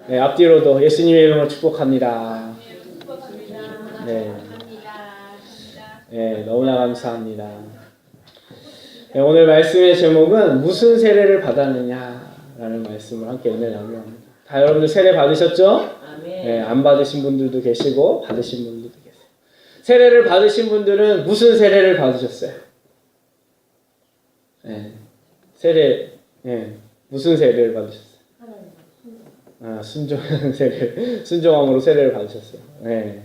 네, 앞뒤로도 예수님의 이름으로 축복합니다. 네, 네, 너무나 감사합니다. 네, 오늘 말씀의 제목은 무슨 세례를 받았느냐라는 말씀을 함께 은혜나누려 합니다. 다 여러분들 세례 받으셨죠? 네, 안 받으신 분들도 계시고 받으신 분들도 계세요. 세례를 받으신 분들은 무슨 세례를 받으셨어요? 네, 무슨 세례를 받으셨어요? 순종함으로 세례를 받으셨어요. 네.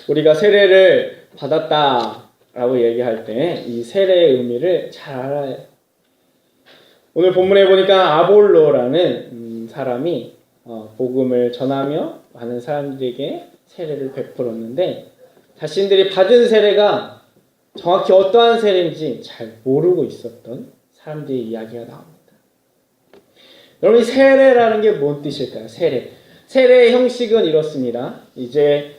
우리가 세례를 받았다라고 얘기할 때 이 세례의 의미를 잘 알아야 해요. 오늘 본문에 보니까 아볼로라는 사람이 복음을 전하며 많은 사람들에게 세례를 베풀었는데 자신들이 받은 세례가 정확히 어떠한 세례인지 잘 모르고 있었던 사람들의 이야기가 나옵니다. 여러분, 이 세례라는 게 뭔 뜻일까요? 세례의 형식은 이렇습니다. 이제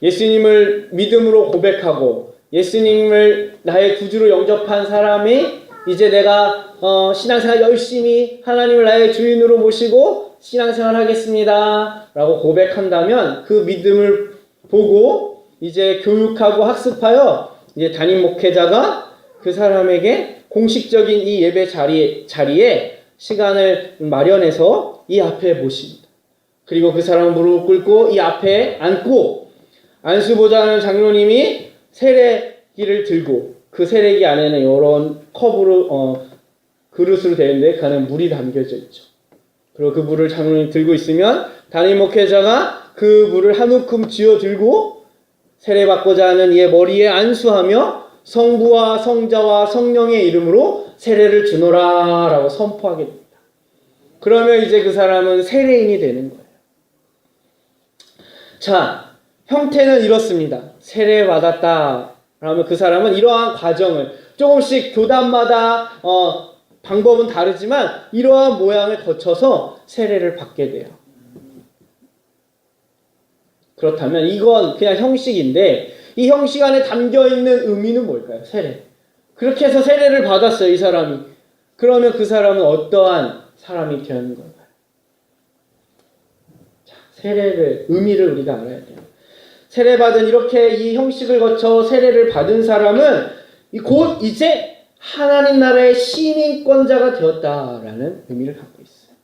예수님을 믿음으로 고백하고 예수님을 나의 구주로 영접한 사람이 이제 내가 신앙생활 열심히 하나님을 나의 주인으로 모시고 신앙생활 하겠습니다 라고 고백한다면 그 믿음을 보고 이제 교육하고 학습하여 이제 담임 목회자가 그 사람에게 공식적인 이 예배 자리에 시간을 마련해서 이 앞에 모십니다. 그리고 그 사람을 무릎 꿇고 이 앞에 앉고 안수보좌하는 장로님이 세례기를 들고 그 세례기 안에는 이런 컵으로 그릇으로 되는데 그 안에 물이 담겨져 있죠. 그리고 그 물을 장로님이 들고 있으면 담임 목회자가 그 물을 한 움큼 쥐어 들고 세례받고자 하는 이의 머리에 안수하며 성부와 성자와 성령의 이름으로 세례를 주노라 라고 선포하게 됩니다. 그러면 이제 그 사람은 세례인이 되는 거예요. 자, 형태는 이렇습니다. 세례받았다 라면 그 사람은 이러한 과정을 조금씩 교단마다 방법은 다르지만 이러한 모양을 거쳐서 세례를 받게 돼요. 그렇다면 이건 그냥 형식인데 이 형식 안에 담겨있는 의미는 뭘까요? 세례. 그렇게 해서 세례를 받았어요, 이 사람이. 그러면 그 사람은 어떠한 사람이 되는 건가요? 자, 의미를 우리가 알아야 돼요. 세례받은 이렇게 이 형식을 거쳐 세례를 받은 사람은 곧 이제 하나님 나라의 시민권자가 되었다라는 의미를 갖고 있어요.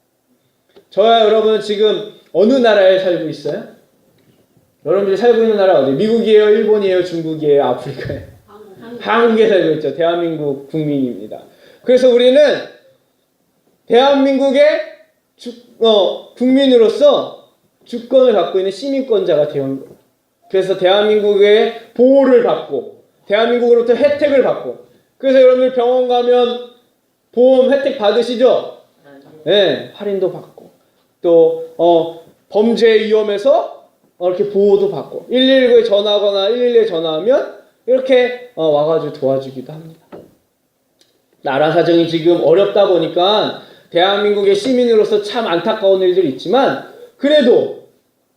저와 여러분은 지금 어느 나라에 살고 있어요? 여러분들이 살고 있는 나라 어디? 미국이에요? 일본이에요? 중국이에요? 아프리카예요? 한국에 살고 있죠. 대한민국 국민입니다. 그래서 우리는 대한민국의 국민으로서 주권을 갖고 있는 시민권자가 되는 거예요. 그래서 대한민국의 보호를 받고 대한민국으로부터 혜택을 받고 그래서 여러분들 병원 가면 보험 혜택 받으시죠? 네, 할인도 받고 또 범죄 위험에서 이렇게 보호도 받고 119에 전화하거나 112에 전화하면 이렇게 와가지고 도와주기도 합니다. 나라 사정이 지금 어렵다 보니까 대한민국의 시민으로서 참 안타까운 일들이 있지만 그래도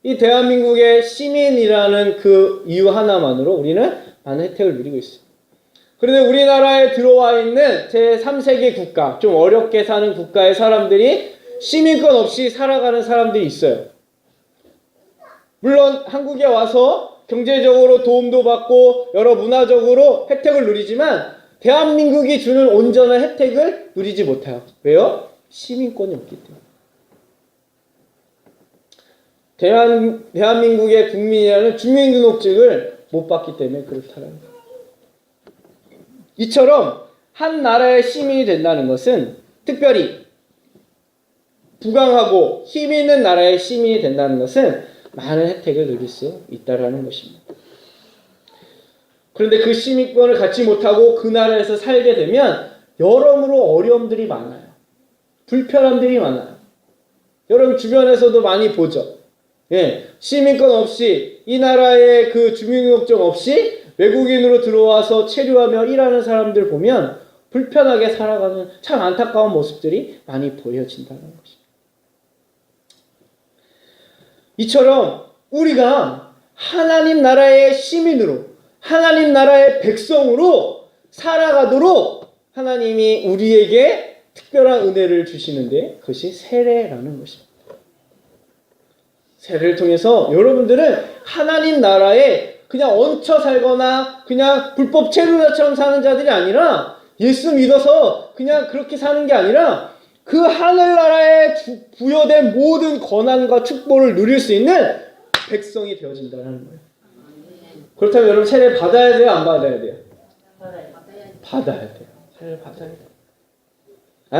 이 대한민국의 시민이라는 그 이유 하나만으로 우리는 많은 혜택을 누리고 있습니다. 그런데 우리나라에 들어와 있는 제3세계 국가, 좀 어렵게 사는 국가의 사람들이 시민권 없이 살아가는 사람들이 있어요. 물론 한국에 와서 경제적으로 도움도 받고 여러 문화적으로 혜택을 누리지만 대한민국이 주는 온전한 혜택을 누리지 못해요. 왜요? 시민권이 없기 때문에. 대한민국의 국민이라는 주민등록증을 못 받기 때문에 그렇다는 거예요. 이처럼 한 나라의 시민이 된다는 것은 특별히 부강하고 힘 있는 나라의 시민이 된다는 것은 많은 혜택을 누릴 수 있다는 것입니다. 그런데 그 시민권을 갖지 못하고 그 나라에서 살게 되면 여러모로 어려움들이 많아요. 불편함들이 많아요. 여러분 주변에서도 많이 보죠. 예, 시민권 없이 이 나라의 그 주민등록증 없이 외국인으로 들어와서 체류하며 일하는 사람들 보면 불편하게 살아가는 참 안타까운 모습들이 많이 보여진다는 것입니다. 이처럼 우리가 하나님 나라의 시민으로 하나님 나라의 백성으로 살아가도록 하나님이 우리에게 특별한 은혜를 주시는데 그것이 세례라는 것입니다. 세례를 통해서 여러분들은 하나님 나라에 그냥 얹혀 살거나 그냥 불법 체류자처럼 사는 자들이 아니라 예수 믿어서 그냥 그렇게 사는 게 아니라 그 하늘나라에 부여된 모든 권한과 축복을 누릴 수 있는 백성이 되어진다는 거예요. 그렇다면 여러분 세례 받아야 돼요? 안 받아야 돼요? 받아야 돼요. 세례 받아야 돼요.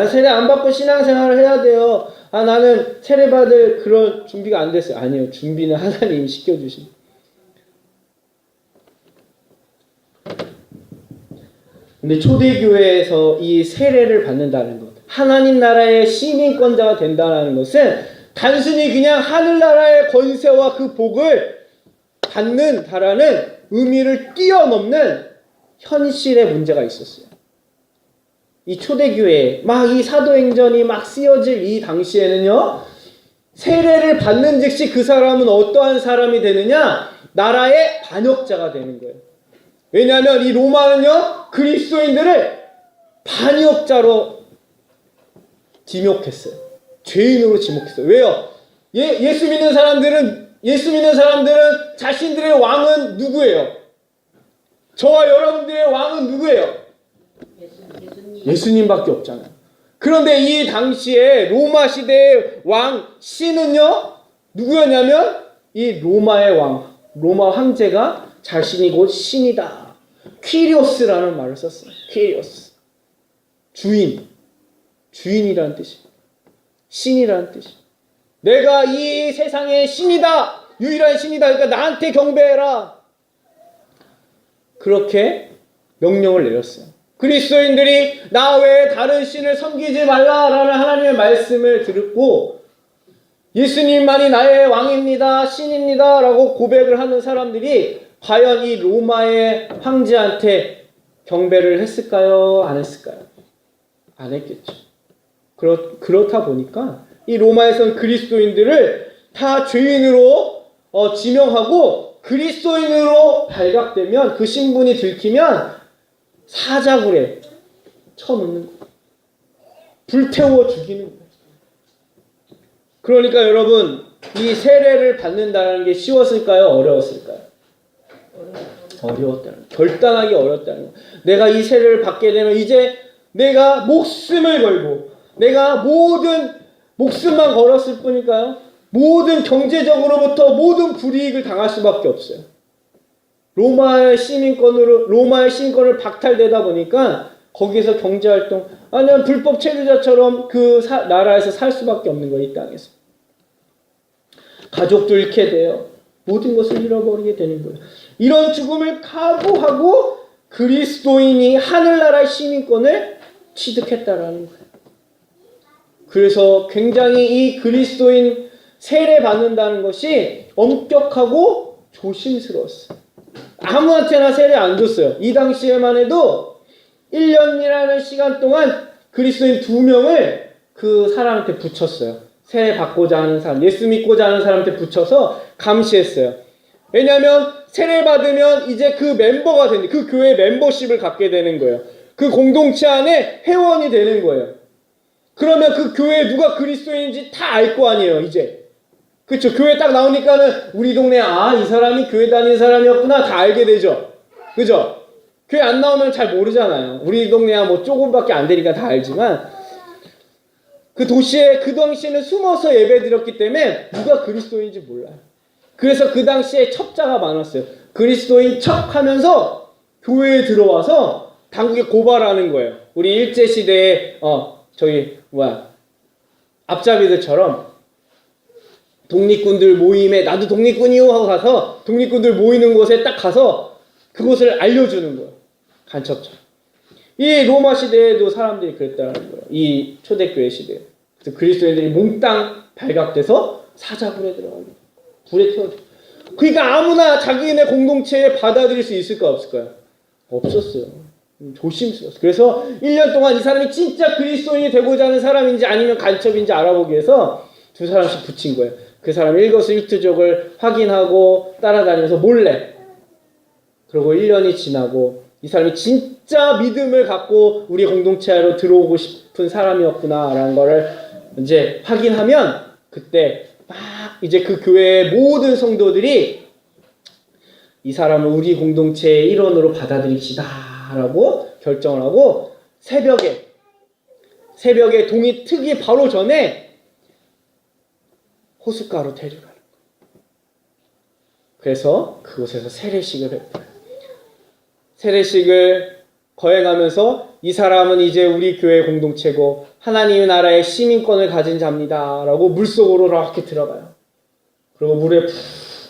세례 안 받고 신앙생활을 해야 돼요. 나는 세례 받을 그런 준비가 안 됐어요. 아니요. 준비는 하나님이 시켜주신. 근데 초대교회에서 이 세례를 받는다는 것, 하나님 나라의 시민권자가 된다는 것은 단순히 그냥 하늘나라의 권세와 그 복을 받는다라는 의미를 뛰어넘는 현실의 문제가 있었어요. 이 초대교회, 막 이 사도행전이 막 쓰여질 이 당시에는요, 세례를 받는 즉시 그 사람은 어떠한 사람이 되느냐? 나라의 반역자가 되는 거예요. 왜냐하면 이 로마는요, 그리스도인들을 반역자로 지목했어요. 죄인으로 지목했어요. 왜요? 예수 믿는 사람들은 자신들의 왕은 누구예요? 저와 여러분들의 왕은 누구예요? 예수님밖에 없잖아요. 그런데 이 당시에 로마 시대의 왕 신은요, 누구였냐면 이 로마의 왕, 로마 황제가 자신이 곧 신이다. 퀴리오스라는 말을 썼어요. 퀴리오스. 주인이라는 뜻이에요. 신이라는 뜻이에요. 내가 이 세상의 신이다. 유일한 신이다. 그러니까 나한테 경배해라. 그렇게 명령을 내렸어요. 그리스도인들이 나 외에 다른 신을 섬기지 말라라는 하나님의 말씀을 듣고 예수님만이 나의 왕입니다. 신입니다. 라고 고백을 하는 사람들이 과연 이 로마의 황제한테 경배를 했을까요? 안 했을까요? 안 했겠죠. 그렇다 보니까 이 로마에서는 그리스도인들을 다 죄인으로 지명하고 그리스도인으로 발각되면 그 신분이 들키면 사자굴에 쳐놓는 거예요. 불태워 죽이는 거예요. 그러니까 여러분 이 세례를 받는다는 게 쉬웠을까요? 어려웠을까요? 어려웠다는 거예요. 결단하기 어렵다는 거예요. 내가 이 세례를 받게 되면 이제 내가 목숨을 걸고 내가 목숨만 걸었을 뿐일까요? 모든 경제적으로부터 모든 불이익을 당할 수밖에 없어요. 로마의 시민권을 박탈되다 보니까 거기서 경제활동 아니면 불법 체류자처럼 그 나라에서 살 수밖에 없는 거예요. 이 땅에서. 가족도 잃게 돼요. 모든 것을 잃어버리게 되는 거예요. 이런 죽음을 각오하고 그리스도인이 하늘나라의 시민권을 취득했다라는 거예요. 그래서 굉장히 이 그리스도인 세례 받는다는 것이 엄격하고 조심스러웠어요. 아무한테나 세례 안 줬어요. 이 당시에만 해도 1년이라는 시간 동안 그리스도인 2명을 그 사람한테 붙였어요. 세례 받고자 하는 사람, 예수 믿고자 하는 사람한테 붙여서 감시했어요. 왜냐하면 세례 받으면 이제 그 멤버가 되는, 그 교회 멤버십을 갖게 되는 거예요. 그 공동체 안에 회원이 되는 거예요. 그러면 그 교회에 누가 그리스도인인지 다 알 거 아니에요, 이제. 그렇죠. 교회 딱 나오니까는 우리 동네에 이 사람이 교회 다니는 사람이었구나 다 알게 되죠. 그죠? 교회 안 나오면 잘 모르잖아요. 우리 동네야 뭐 조금밖에 안 되니까 다 알지만 그 도시에 그 당시에는 숨어서 예배 드렸기 때문에 누가 그리스도인인지 몰라요. 그래서 그 당시에 첩자가 많았어요. 그리스도인 척하면서 교회에 들어와서 당국에 고발하는 거예요. 우리 일제시대에 앞잡이들처럼 독립군들 모임에 나도 독립군이요 하고 가서 독립군들 모이는 곳에 딱 가서 그곳을 알려주는 거예요. 간첩처럼. 이 로마 시대에도 사람들이 그랬다는 거예요. 이 초대교회 시대에. 그래서 그리스도인들이 몽땅 발각돼서 사자굴에 들어가고 불에 태워져. 그러니까 아무나 자기네 공동체에 받아들일 수 있을까 없을까요? 없었어요. 조심스러웠어요. 그래서 1년 동안 이 사람이 진짜 그리스도인이 되고자 하는 사람인지 아니면 간첩인지 알아보기 위해서 2사람씩 붙인 거예요. 그 사람 일거수일투족을 확인하고 따라다니면서 몰래. 그리고 1년이 지나고 이 사람이 진짜 믿음을 갖고 우리 공동체로 들어오고 싶은 사람이었구나라는 거를 이제 확인하면 그때 막 이제 그 교회의 모든 성도들이 이 사람을 우리 공동체의 일원으로 받아들입시다라고 결정을 하고 새벽에 동이 트기 바로 전에 호숫가로 데려가는 거예요. 그래서 그곳에서 세례식을 베풀어요. 세례식을 거행하면서 이 사람은 이제 우리 교회 공동체고 하나님의 나라의 시민권을 가진 자입니다 라고 물속으로 이렇게 들어가요. 그리고 물에 푹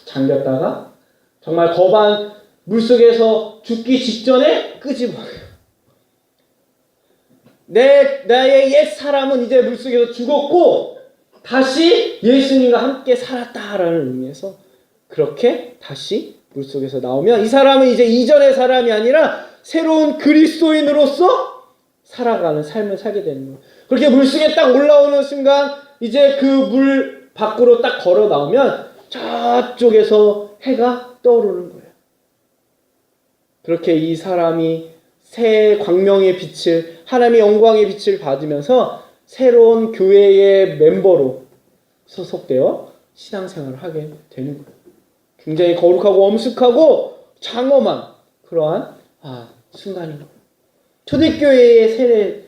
잠겼다가 정말 거반 물속에서 죽기 직전에 끄집어요. 나의 옛 사람은 이제 물속에서 죽었고 다시 예수님과 함께 살았다라는 의미에서 그렇게 다시 물속에서 나오면 이 사람은 이제 이전의 사람이 아니라 새로운 그리스도인으로서 살아가는 삶을 살게 되는 거예요. 그렇게 물속에 딱 올라오는 순간 이제 그 물 밖으로 딱 걸어 나오면 저쪽에서 해가 떠오르는 거예요. 그렇게 이 사람이 새 광명의 빛을, 하나님의 영광의 빛을 받으면서 새로운 교회의 멤버로 소속되어 신앙생활을 하게 되는 거예요. 굉장히 거룩하고 엄숙하고 장엄한 그러한 순간인 거예요. 초대교회의 세례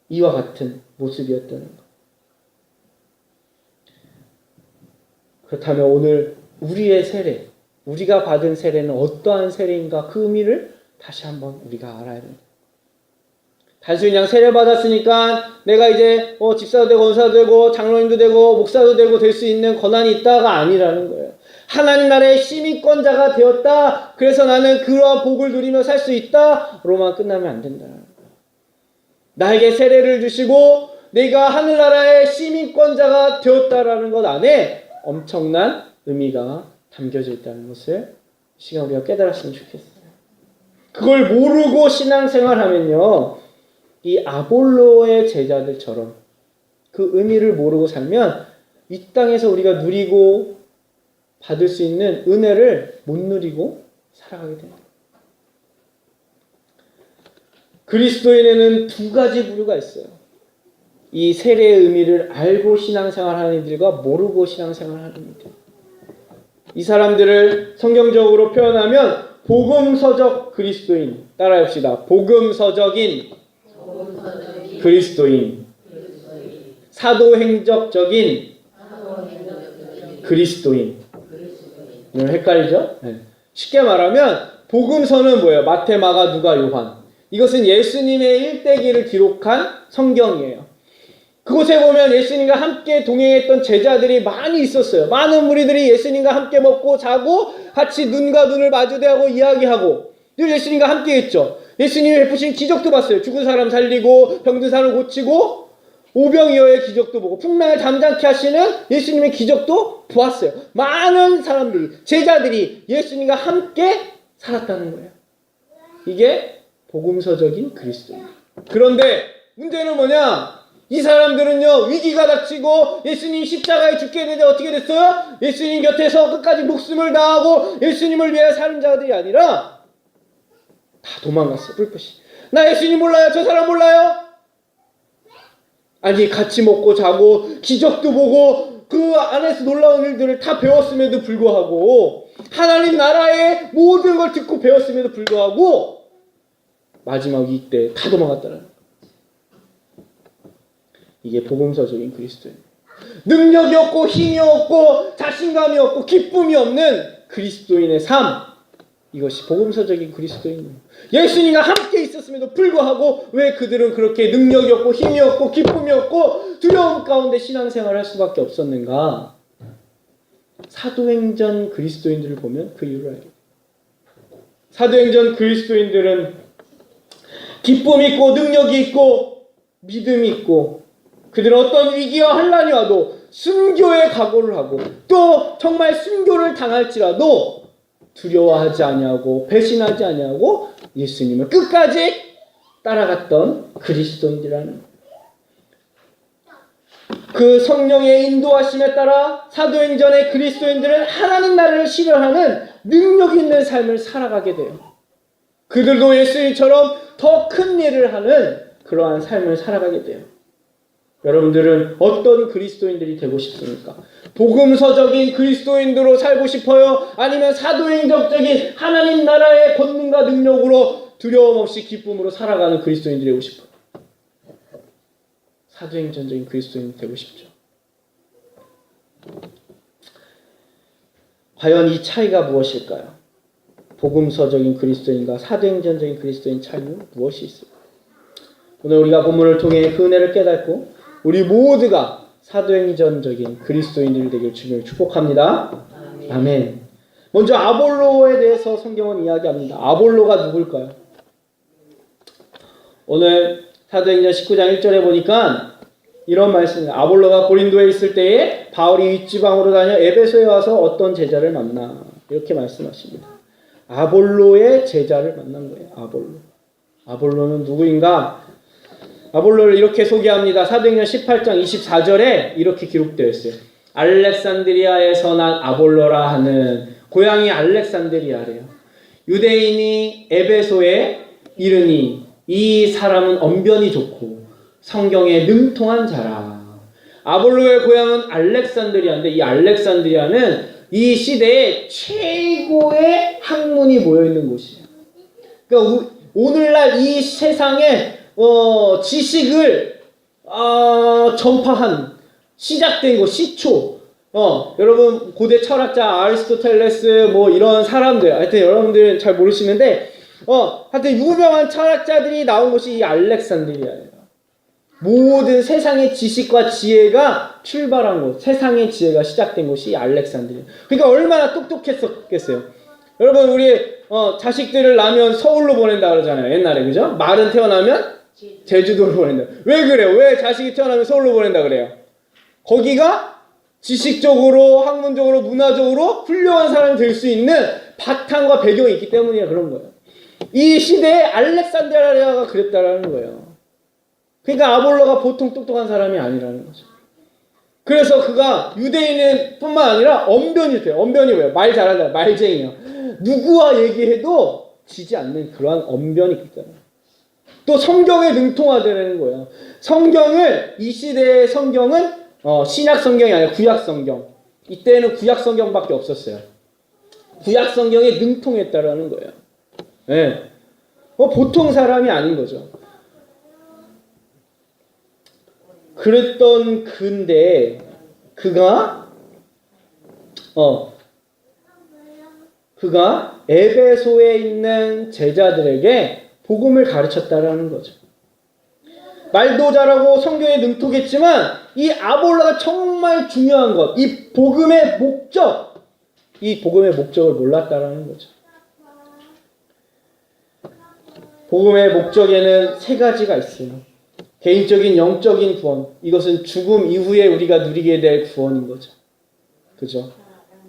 이와 같은 모습이었다는 것. 그렇다면 오늘 우리의 세례, 우리가 받은 세례는 어떠한 세례인가 그 의미를 다시 한번 우리가 알아야 됩니다. 단순히 그냥 세례 받았으니까 내가 이제 집사도 되고 권사도 되고 장로님도 되고 목사도 되고 될 수 있는 권한이 있다가 아니라는 거예요. 하나님 나라의 시민권자가 되었다. 그래서 나는 그러한 복을 누리며 살 수 있다. 로만 끝나면 안 된다는 거예요. 나에게 세례를 주시고 내가 하늘나라의 시민권자가 되었다라는 것 안에 엄청난 의미가 담겨져 있다는 것을 이 시간 우리가 깨달았으면 좋겠어요. 그걸 모르고 신앙생활하면요, 이 아볼로의 제자들처럼 그 의미를 모르고 살면 이 땅에서 우리가 누리고 받을 수 있는 은혜를 못 누리고 살아가게 됩니다. 그리스도인에는 두 가지 부류가 있어요. 이 세례의 의미를 알고 신앙생활하는 이들과 모르고 신앙생활하는 이들. 이 사람들을 성경적으로 표현하면 복음서적 그리스도인. 따라합시다. 복음서적인 그리스도인. 사도행적적인 그리스도인. 이건 헷갈리죠? 네. 쉽게 말하면 복음서는 뭐예요? 마태, 마가, 누가, 요한. 이것은 예수님의 일대기를 기록한 성경이에요. 그곳에 보면 예수님과 함께 동행했던 제자들이 많이 있었어요. 많은 무리들이 예수님과 함께 먹고 자고 같이 눈과 눈을 마주대하고 이야기하고 늘 예수님과 함께 했죠. 예수님이 베푸신 기적도 봤어요. 죽은 사람 살리고 병든 사람 고치고 오병이어의 기적도 보고 풍랑을 잠잠케 하시는 예수님의 기적도 보았어요. 많은 사람들이, 제자들이 예수님과 함께 살았다는 거예요. 이게 복음서적인 그리스도예요. 그런데 문제는 뭐냐? 이 사람들은요, 위기가 닥치고 예수님 십자가에 죽게 되는데 어떻게 됐어요? 예수님 곁에서 끝까지 목숨을 다하고 예수님을 위해 사는 자들이 아니라 다 도망갔어요. 뿔뿔이. 나 예수님 몰라요. 저 사람 몰라요. 아니, 같이 먹고 자고 기적도 보고 그 안에서 놀라운 일들을 다 배웠음에도 불구하고 하나님 나라의 모든 걸 듣고 배웠음에도 불구하고 마지막 위기 때 다 도망갔다는 거예요. 이게 복음서적인 그리스도예요. 능력이 없고 힘이 없고 자신감이 없고 기쁨이 없는 그리스도인의 삶. 이것이 복음서적인 그리스도인이에요. 예수님과 함께 있었음에도 불구하고 왜 그들은 그렇게 능력이 없고 힘이 없고 기쁨이 없고 두려움 가운데 신앙생활을 할 수밖에 없었는가? 사도행전 그리스도인들을 보면 그 이유를 알게 돼요. 사도행전 그리스도인들은 기쁨이 있고 능력이 있고 믿음이 있고 그들은 어떤 위기와 환난이 와도 순교의 각오를 하고 또 정말 순교를 당할지라도 두려워하지 아니하고 배신하지 아니하고 예수님을 끝까지 따라갔던 그리스도인들이라는 그 성령의 인도하심에 따라 사도행전의 그리스도인들은 하나님 나라를 실현하는 능력 있는 삶을 살아가게 돼요. 그들도 예수님처럼 더 큰 일을 하는 그러한 삶을 살아가게 돼요. 여러분들은 어떤 그리스도인들이 되고 싶습니까? 복음서적인 그리스도인으로 살고 싶어요? 아니면 사도행적적인 하나님 나라의 권능과 능력으로 두려움 없이 기쁨으로 살아가는 그리스도인들이 되고 싶어요? 사도행전적인 그리스도인이 되고 싶죠. 과연 이 차이가 무엇일까요? 복음서적인 그리스도인과 사도행전적인 그리스도인 차이는 무엇이 있을까요? 오늘 우리가 본문을 통해 그 은혜를 깨닫고 우리 모두가 사도행전적인 그리스도인들이 되길 주님을 축복합니다. 아멘. 먼저 아볼로에 대해서 성경은 이야기합니다. 아볼로가 누굴까요? 오늘 사도행전 19장 1절에 보니까 이런 말씀입니다. 아볼로가 고린도에 있을 때에 바울이 윗지방으로 다녀 에베소에 와서 어떤 제자를 만나, 이렇게 말씀하십니다. 아볼로의 제자를 만난 거예요. 아볼로는 누구인가? 아볼로를 이렇게 소개합니다. 사도행전 18장 24절에 이렇게 기록되어 있어요. 알렉산드리아에서 난 아볼로라 하는, 고향이 알렉산드리아래요. 유대인이 에베소에 이르니 이 사람은 언변이 좋고 성경에 능통한 자라. 아볼로의 고향은 알렉산드리아인데, 이 알렉산드리아는 이 시대에 최고의 학문이 모여있는 곳이에요. 그러니까 오늘날 이 세상에 지식을 전파한 시작된 곳, 시초. 여러분 고대 철학자 아리스토텔레스 뭐 이런 사람들, 하여튼 여러분들은 잘 모르시는데 하여튼 유명한 철학자들이 나온 곳이 이 알렉산드리아예요. 모든 세상의 지식과 지혜가 출발한 곳, 세상의 지혜가 시작된 곳이 알렉산드리아. 그러니까 얼마나 똑똑했었겠어요. 여러분 우리 자식들을 낳으면 서울로 보낸다 그러잖아요. 옛날에, 그죠? 말은 태어나면 제주도로 보낸다. 왜 그래요? 왜 자식이 태어나면 서울로 보낸다 그래요? 거기가 지식적으로, 학문적으로, 문화적으로 훌륭한 사람이 될 수 있는 바탕과 배경이 있기 때문이야 그런 거예요. 이 시대에 알렉산드리아가 그랬다라는 거예요. 그러니까 아볼로가 보통 똑똑한 사람이 아니라는 거죠. 그래서 그가 유대인은 뿐만 아니라 언변이 돼요. 언변이 뭐예요? 말 잘하잖아요. 말쟁이요. 누구와 얘기해도 지지 않는 그러한 언변이 있잖아요. 또 성경에 능통하다는 거예요. 성경을, 이 시대의 성경은 신약 성경이 아니라 구약 성경. 이때는 구약 성경밖에 없었어요. 구약 성경에 능통했다라는 거예요. 네. 보통 사람이 아닌 거죠. 그랬던 근데 그가 에베소에 있는 제자들에게 복음을 가르쳤다라는 거죠. 말도 잘하고 성경에 능통했지만 이 아볼로가 정말 중요한 것, 이 복음의 목적을 몰랐다라는 거죠. 복음의 목적에는 세 가지가 있어요. 개인적인 영적인 구원, 이것은 죽음 이후에 우리가 누리게 될 구원인 거죠. 그죠?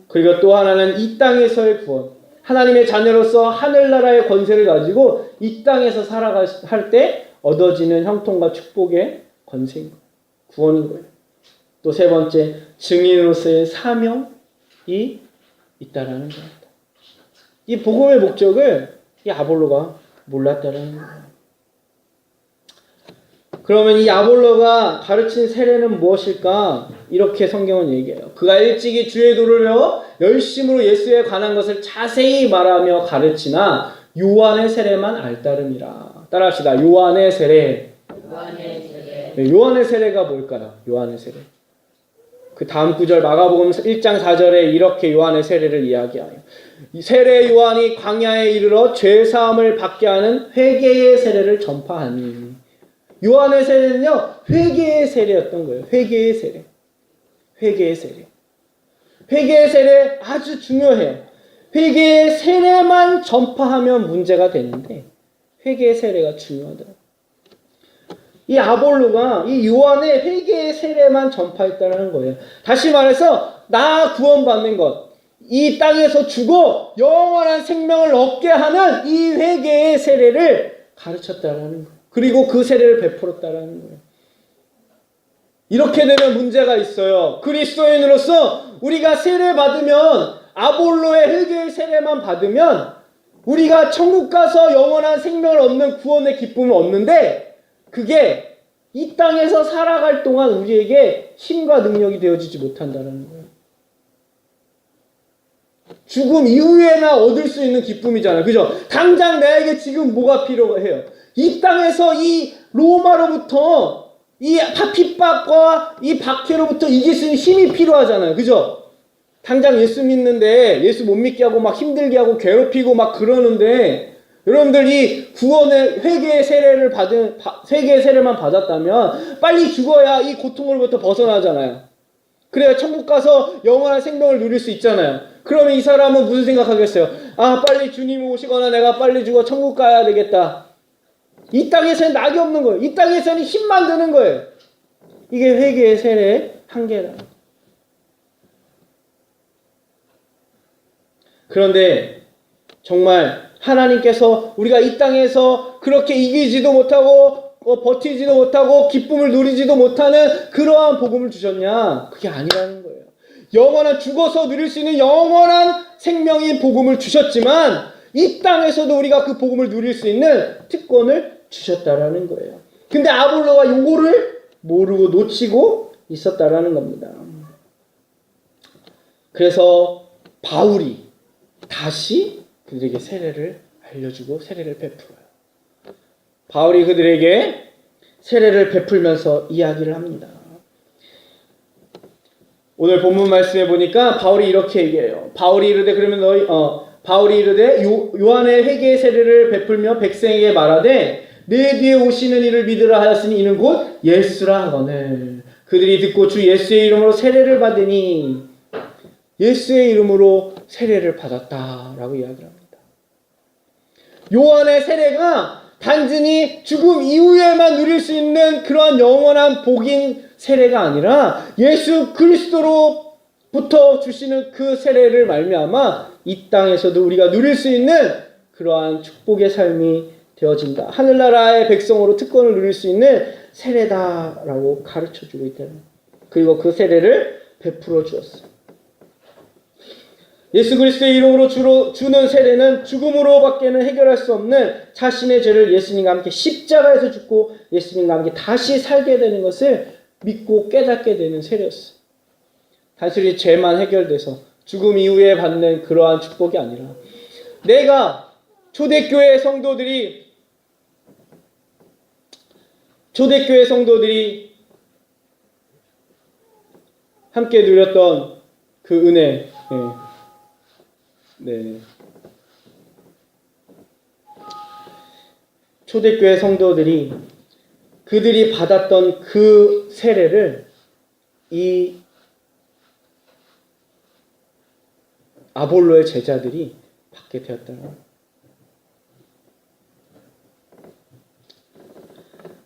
그리고 또 하나는 이 땅에서의 구원, 하나님의 자녀로서 하늘나라의 권세를 가지고 이 땅에서 살아갈 때 얻어지는 형통과 축복의 권세인 거예요. 구원인 거예요. 또 세 번째, 증인으로서의 사명이 있다라는 겁니다. 이 복음의 목적을 이 아볼로가 몰랐다라는 거예요. 그러면 이 아볼로가 가르친 세례는 무엇일까? 이렇게 성경은 얘기해요. 그가 일찍이 주의 도를 배워 열심으로 예수에 관한 것을 자세히 말하며 가르치나 요한의 세례만 알따름이라. 따라합시다. 요한의 세례. 네, 요한의 세례가 뭘까요? 요한의 세례. 그 다음 구절 마가복음 1장 4절에 이렇게 요한의 세례를 이야기해요. 세례 요한이 광야에 이르러 죄사함을 받게 하는 회개의 세례를 전파하니. 요한의 세례는요, 회개의 세례였던 거예요. 회개의 세례. 회개의 세례 아주 중요해요. 회개의 세례만 전파하면 문제가 되는데 회개의 세례가 중요하더라고요. 이 아볼로가 이 요한의 회개의 세례만 전파했다는 거예요. 다시 말해서 나 구원받는 것, 이 땅에서 죽어 영원한 생명을 얻게 하는 이 회개의 세례를 가르쳤다는 거예요. 그리고 그 세례를 베풀었다는 거예요. 이렇게 되면 문제가 있어요. 그리스도인으로서 우리가 세례 받으면, 아볼로의 회개의 세례만 받으면 우리가 천국 가서 영원한 생명을 얻는 구원의 기쁨을 얻는데 그게 이 땅에서 살아갈 동안 우리에게 힘과 능력이 되어지지 못한다는 거예요. 죽음 이후에나 얻을 수 있는 기쁨이잖아요. 그죠? 당장 나에게 지금 뭐가 필요해요? 이 땅에서 이 로마로부터 이 핍박과 이 박해로부터 이길 수 있는 힘이 필요하잖아요. 그죠? 당장 예수 믿는데 예수 못 믿게 하고 막 힘들게 하고 괴롭히고 막 그러는데 여러분들 이 구원의 회개의 회개의 세례만 받았다면 빨리 죽어야 이 고통으로부터 벗어나잖아요. 그래야 천국 가서 영원한 생명을 누릴 수 있잖아요. 그러면 이 사람은 무슨 생각하겠어요? 아, 빨리 주님이 오시거나 내가 빨리 죽어 천국 가야 되겠다. 이 땅에서는 낙이 없는 거예요. 이 땅에서는 힘만 드는 거예요. 이게 회개의 세례의 한계다. 그런데 정말 하나님께서 우리가 이 땅에서 그렇게 이기지도 못하고 버티지도 못하고 기쁨을 누리지도 못하는 그러한 복음을 주셨냐? 그게 아니라는 거예요. 영원한 죽어서 누릴 수 있는 영원한 생명인 복음을 주셨지만 이 땅에서도 우리가 그 복음을 누릴 수 있는 특권을 주셨다라는 거예요. 근데 아볼로가 요거를 모르고 놓치고 있었다라는 겁니다. 그래서 바울이 다시 그들에게 세례를 알려주고 세례를 베풀어요. 바울이 그들에게 세례를 베풀면서 이야기를 합니다. 오늘 본문 말씀에 보니까 바울이 이렇게 얘기해요. 바울이 이르되 요한의 회개의 세례를 베풀며 백성에게 말하되 내 뒤에 오시는 이를 믿으라 하였으니 이는 곧 예수라 하거늘 그들이 듣고 주 예수의 이름으로 세례를 받으니 예수의 이름으로 세례를 받았다라고 이야기를 합니다. 요한의 세례가 단순히 죽음 이후에만 누릴 수 있는 그러한 영원한 복인 세례가 아니라 예수 그리스도로부터 주시는 그 세례를 말미암아 이 땅에서도 우리가 누릴 수 있는 그러한 축복의 삶이 되어진다. 하늘나라의 백성으로 특권을 누릴 수 있는 세례다라고 가르쳐주고 있다는 거예요. 그리고 그 세례를 베풀어 주었어요. 예수 그리스도의 이름으로 주는 세례는 죽음으로밖에는 해결할 수 없는 자신의 죄를 예수님과 함께 십자가에서 죽고 예수님과 함께 다시 살게 되는 것을 믿고 깨닫게 되는 세례였어요. 단순히 죄만 해결돼서 죽음 이후에 받는 그러한 축복이 아니라 내가 초대교회 성도들이 함께 누렸던 그 은혜, 초대교회 성도들이 그들이 받았던 그 세례를 이 아볼로의 제자들이 받게 되었다는 거예요.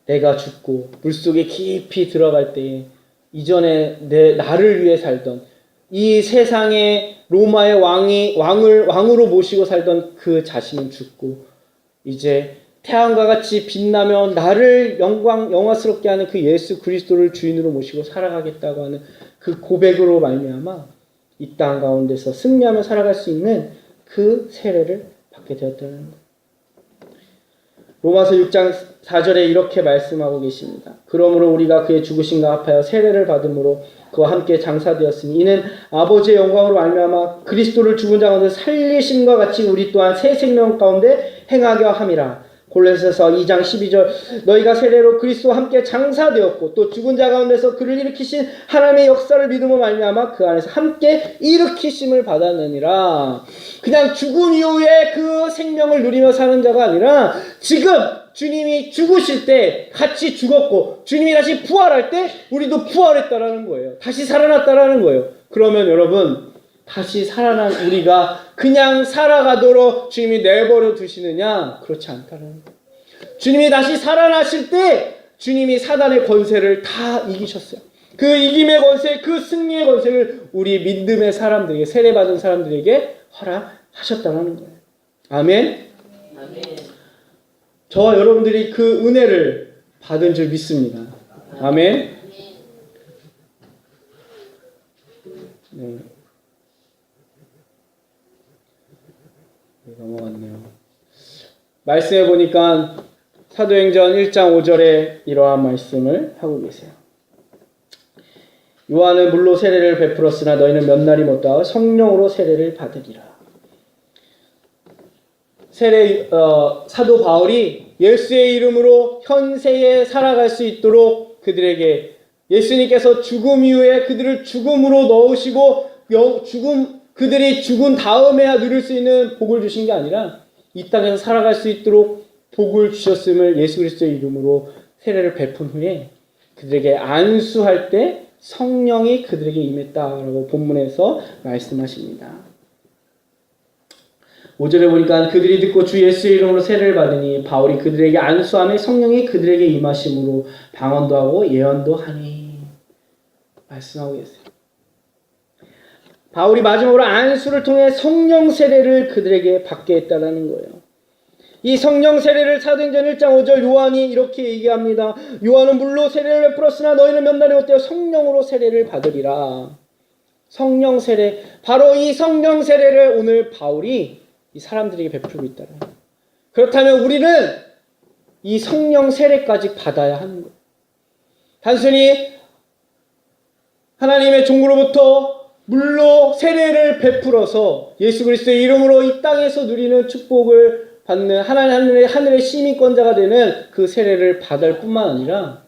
내가 죽고 물속에 깊이 들어갈 때에 이전에 나를 위해 살던 이 세상의 로마의 왕으로 모시고 살던 그 자신은 죽고 이제 태양과 같이 빛나며 나를 영화스럽게 하는 그 예수 그리스도를 주인으로 모시고 살아가겠다고 하는 그 고백으로 말미암아 이 땅 가운데서 승리하며 살아갈 수 있는 그 세례를 받게 되었다는 것. 로마서 6장 4절에 이렇게 말씀하고 계십니다. 그러므로 우리가 그의 죽으심과 합하여 세례를 받음으로 그와 함께 장사되었으니 이는 아버지의 영광으로 말미암아 그리스도를 죽은 자 가운데 살리심과 같이 우리 또한 새 생명 가운데 행하게 함이라. 골로새서 2장 12절 너희가 세례로 그리스도와 함께 장사되었고 또 죽은 자 가운데서 그를 일으키신 하나님의 역사를 믿음으로 말미암아 그 안에서 함께 일으키심을 받았느니라. 그냥 죽음 이후에 그 생명을 누리며 사는 자가 아니라 지금 주님이 죽으실 때 같이 죽었고 주님이 다시 부활할 때 우리도 부활했다라는 거예요. 다시 살아났다라는 거예요. 그러면 여러분 다시 살아난 우리가 그냥 살아가도록 주님이 내버려 두시느냐? 그렇지 않다는 거예요. 주님이 다시 살아나실 때 주님이 사단의 권세를 다 이기셨어요. 그 이김의 권세, 그 승리의 권세를 우리 믿음의 사람들에게, 세례받은 사람들에게 허락하셨다는 거예요. 아멘? 아멘. 저와 여러분들이 그 은혜를 받은 줄 믿습니다. 아멘? 네. 넘어갔네요. 말씀해 보니까 사도행전 1장 5절에 이러한 말씀을 하고 계세요. 요한은 물로 세례를 베풀었으나 너희는 몇 날이 못다가 성령으로 세례를 받으리라. 사도 바울이 예수의 이름으로 현세에 살아갈 수 있도록 그들에게 예수님께서 죽음 이후에 그들을 죽음으로 넣으시고 그들이 죽은 다음에야 누릴 수 있는 복을 주신 게 아니라 이 땅에서 살아갈 수 있도록 복을 주셨음을 예수 그리스도의 이름으로 세례를 베푼 후에 그들에게 안수할 때 성령이 그들에게 임했다라고 본문에서 말씀하십니다. 5절에 보니까 그들이 듣고 주 예수의 이름으로 세례를 받으니 바울이 그들에게 안수하며 성령이 그들에게 임하심으로 방언도 하고 예언도 하니 말씀하고 계세요. 바울이 마지막으로 안수를 통해 성령 세례를 그들에게 받게 했다라는 거예요. 이 성령 세례를 사도행전 1장 5절 요한이 이렇게 얘기합니다. 요한은 물로 세례를 베풀었으나 너희는 몇 날이 못되어 성령으로 세례를 받으리라. 성령 세례, 바로 이 성령 세례를 오늘 바울이 이 사람들에게 베풀고 있다. 그렇다면 우리는 이 성령 세례까지 받아야 하는 거예요. 단순히 하나님의 종으로부터 물로 세례를 베풀어서 예수 그리스도의 이름으로 이 땅에서 누리는 축복을 받는 하늘의 시민권자가 되는 그 세례를 받을 뿐만 아니라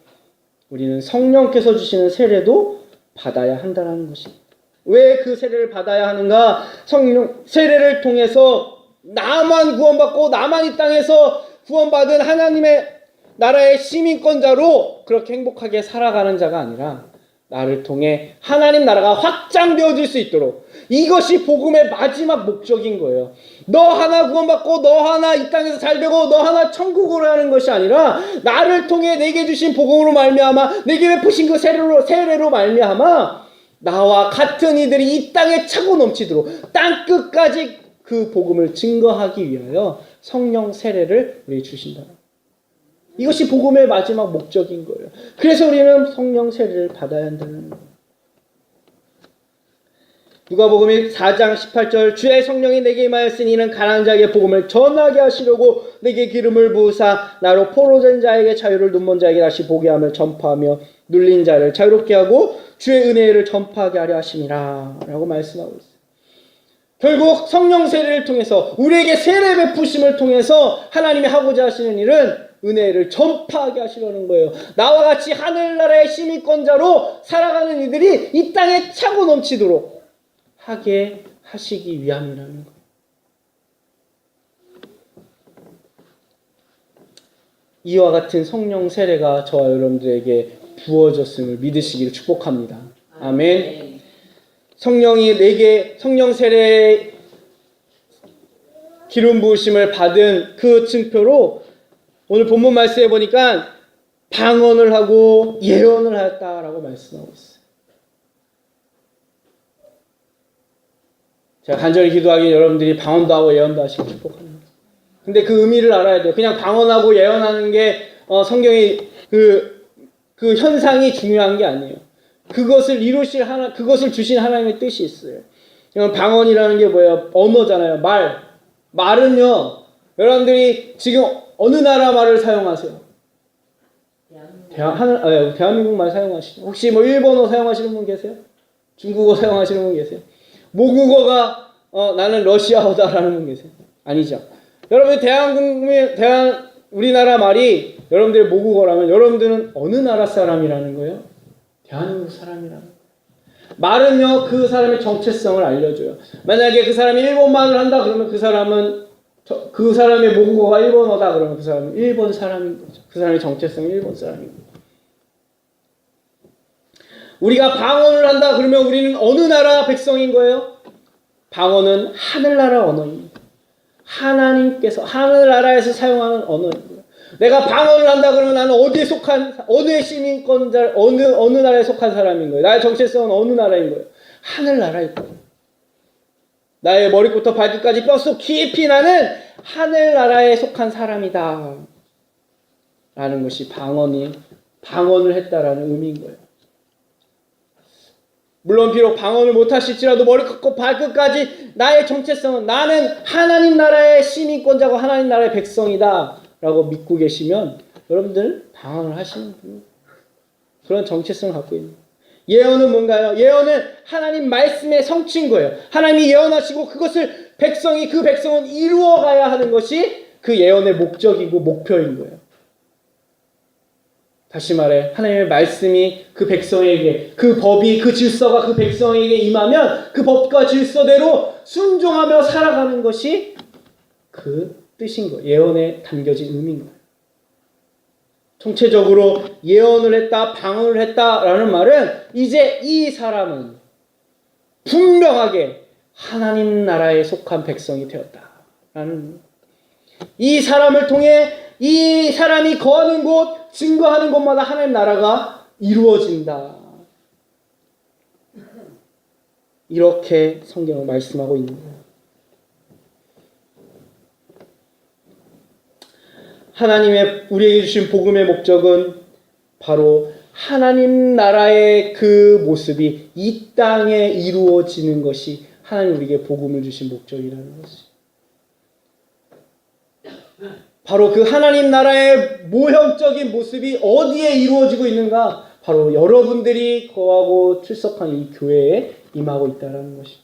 우리는 성령께서 주시는 세례도 받아야 한다는 것입니다. 왜 그 세례를 받아야 하는가? 성령 세례를 통해서 나만 구원받고 나만 이 땅에서 구원받은 하나님의 나라의 시민권자로 그렇게 행복하게 살아가는 자가 아니라 나를 통해 하나님 나라가 확장되어질 수 있도록, 이것이 복음의 마지막 목적인 거예요. 너 하나 구원받고 너 하나 이 땅에서 잘되고 너 하나 천국으로 하는 것이 아니라 나를 통해 내게 주신 복음으로 말미암아 내게 베푸신 그 세례로 말미암아 나와 같은 이들이 이 땅에 차고 넘치도록 땅 끝까지 그 복음을 증거하기 위하여 성령 세례를 우리 주신다. 이것이 복음의 마지막 목적인 거예요. 그래서 우리는 성령 세례를 받아야 한다는 거예요. 누가복음 4장 18절 주의 성령이 내게 임하였으니 이는 가난한 자에게 복음을 전하게 하시려고 내게 기름을 부으사 나로 포로된 자에게 자유를 눈먼 자에게 다시 보게 함을 전파하며 눌린 자를 자유롭게 하고 주의 은혜를 전파하게 하려 하심이라 라고 말씀하고 있어요. 결국 성령 세례를 통해서 우리에게 세례 베푸심을 통해서 하나님이 하고자 하시는 일은 은혜를 전파하게 하시려는 거예요. 나와 같이 하늘나라의 시민권자로 살아가는 이들이 이 땅에 차고 넘치도록 하게 하시기 위함이라는 거예요. 이와 같은 성령 세례가 저와 여러분들에게 부어졌음을 믿으시기를 축복합니다. 아멘. 성령이 내게 성령 세례의 기름 부으심을 받은 그 증표로 오늘 본문 말씀해 보니까 방언을 하고 예언을 하였다라고 말씀하고 있어요. 제가 간절히 기도하기에 여러분들이 방언도 하고 예언도 하시길 축복합니다. 근데 그 의미를 알아야 돼요. 그냥 방언하고 예언하는 게 성경의 그 현상이 중요한 게 아니에요. 그것을 그것을 주신 하나님의 뜻이 있어요. 방언이라는 게 뭐예요? 언어잖아요. 말은요. 여러분들이 지금 어느 나라 말을 사용하세요? 대한민국 말 사용하시죠. 혹시 뭐 일본어 사용하시는 분 계세요? 중국어 사용하시는 분 계세요? 모국어가 나는 러시아어다라는 분 계세요? 아니죠. 여러분 우리나라 말이 여러분들의 모국어라면 여러분들은 어느 나라 사람이라는 거예요? 대한민국 사람이라는 거예요. 말은요 그 사람의 정체성을 알려줘요. 만약에 그 사람이 일본말을 한다 그러면 그 사람의 모국어가 일본어다 그러면 그 사람은 일본 사람인 거죠. 그 사람의 정체성은 일본 사람인 거죠. 우리가 방언을 한다 그러면 우리는 어느 나라 백성인 거예요? 방언은 하늘나라 언어입니다. 하나님께서 하늘나라에서 사용하는 언어인 거예요. 내가 방언을 한다 그러면 나는 어디에 시민권자, 어느 나라에 속한 사람인 거예요. 나의 정체성은 어느 나라인 거예요? 하늘나라일 거예요. 나의 머리부터 발끝까지 뼛속 깊이 나는 하늘나라에 속한 사람이다 라는 것이 방언을 했다라는 의미인 거예요. 물론 비록 방언을 못하실지라도 머리끝부터 발끝까지 나의 정체성은 나는 하나님 나라의 시민권자고 하나님 나라의 백성이다 라고 믿고 계시면 여러분들 방황을 하시는 분입니다. 그런 정체성을 갖고 있는 거예요. 예언은 뭔가요? 예언은 하나님 말씀의 성취인 거예요. 하나님이 예언하시고 그것을 그 백성은 이루어가야 하는 것이 그 예언의 목적이고 목표인 거예요. 다시 말해 하나님의 말씀이 그 백성에게, 그 법이, 그 질서가 그 백성에게 임하면 그 법과 질서대로 순종하며 살아가는 것이 그 뜻인 거예요. 예언에 담겨진 의미인 거예요. 총체적으로 예언을 했다, 방언을 했다라는 말은 이제 이 사람은 분명하게 하나님 나라에 속한 백성이 되었다라는, 이 사람을 통해 이 사람이 거하는 곳, 증거하는 곳마다 하나님 나라가 이루어진다. 이렇게 성경은 말씀하고 있는 거예요. 하나님의 우리에게 주신 복음의 목적은 바로 하나님 나라의 그 모습이 이 땅에 이루어지는 것이 하나님 우리에게 복음을 주신 목적이라는 것이죠. 바로 그 하나님 나라의 모형적인 모습이 어디에 이루어지고 있는가? 바로 여러분들이 거하고 출석한 이 교회에 임하고 있다는 것입니다.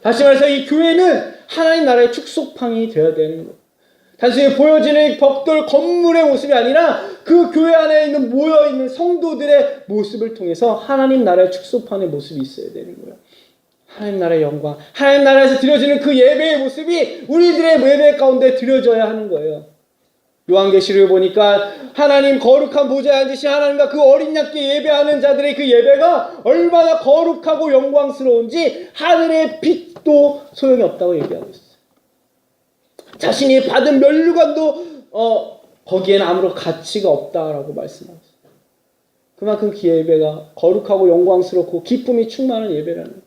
다시 말해서 이 교회는 하나님 나라의 축소판이 되어야 되는 거예요. 단순히 보여지는 벽돌 건물의 모습이 아니라 그 교회 안에 있는 모여있는 성도들의 모습을 통해서 하나님 나라의 축소판의 모습이 있어야 되는 거예요. 하나님 나라의 영광, 하나님 나라에서 드려지는 그 예배의 모습이 우리들의 예배 가운데 드려져야 하는 거예요. 요한계시를 보니까 하나님 거룩한 보좌에 앉으신 하나님과 그 어린 양께 예배하는 자들의 그 예배가 얼마나 거룩하고 영광스러운지 하늘의 빛도 소용이 없다고 얘기하고 있어요. 자신이 받은 면류관도 거기에는 아무런 가치가 없다라고 말씀하고 있어요. 그만큼 그 예배가 거룩하고 영광스럽고 기쁨이 충만한 예배라는 거예요.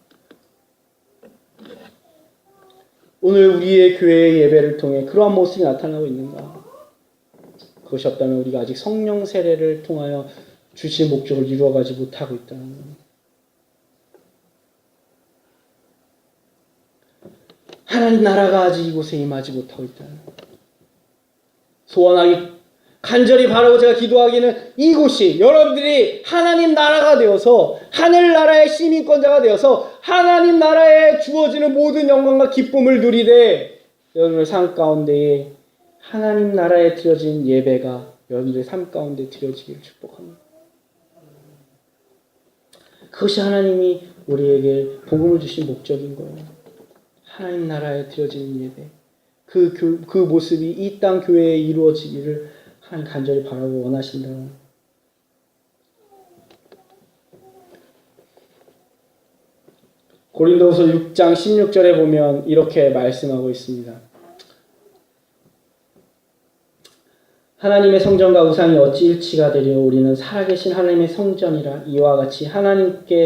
오늘 우리의 교회의 예배를 통해 그러한 모습이 나타나고 있는가? 그것이 없다면 우리가 아직 성령 세례를 통하여 주신 목적을 이루어가지 못하고 있다는 겁니다. 하나님 나라가 아직 이곳에 임하지 못하고 있다는 겁니다. 소원하기 간절히 바라고 제가 기도하기는 이곳이 여러분들이 하나님 나라가 되어서 하늘나라의 시민권자가 되어서 하나님 나라에 주어지는 모든 영광과 기쁨을 누리되 여러분의 삶 가운데에 하나님 나라에 드려진 예배가 여러분들의 삶 가운데 드려지기를 축복합니다. 그것이 하나님이 우리에게 복음을 주신 목적인 거예요. 하나님 나라에 드려지는 예배, 그 모습이 이 땅 교회에 이루어지기를 하나님 간절히 바라고 원하신다. 고린도후서 6장 16절에 보면 이렇게 말씀하고 있습니다. 하나님의 성전과 우상이 어찌 일치가 되려 우리는 살아계신 하나님의 성전이라. 이와 같이 하나님께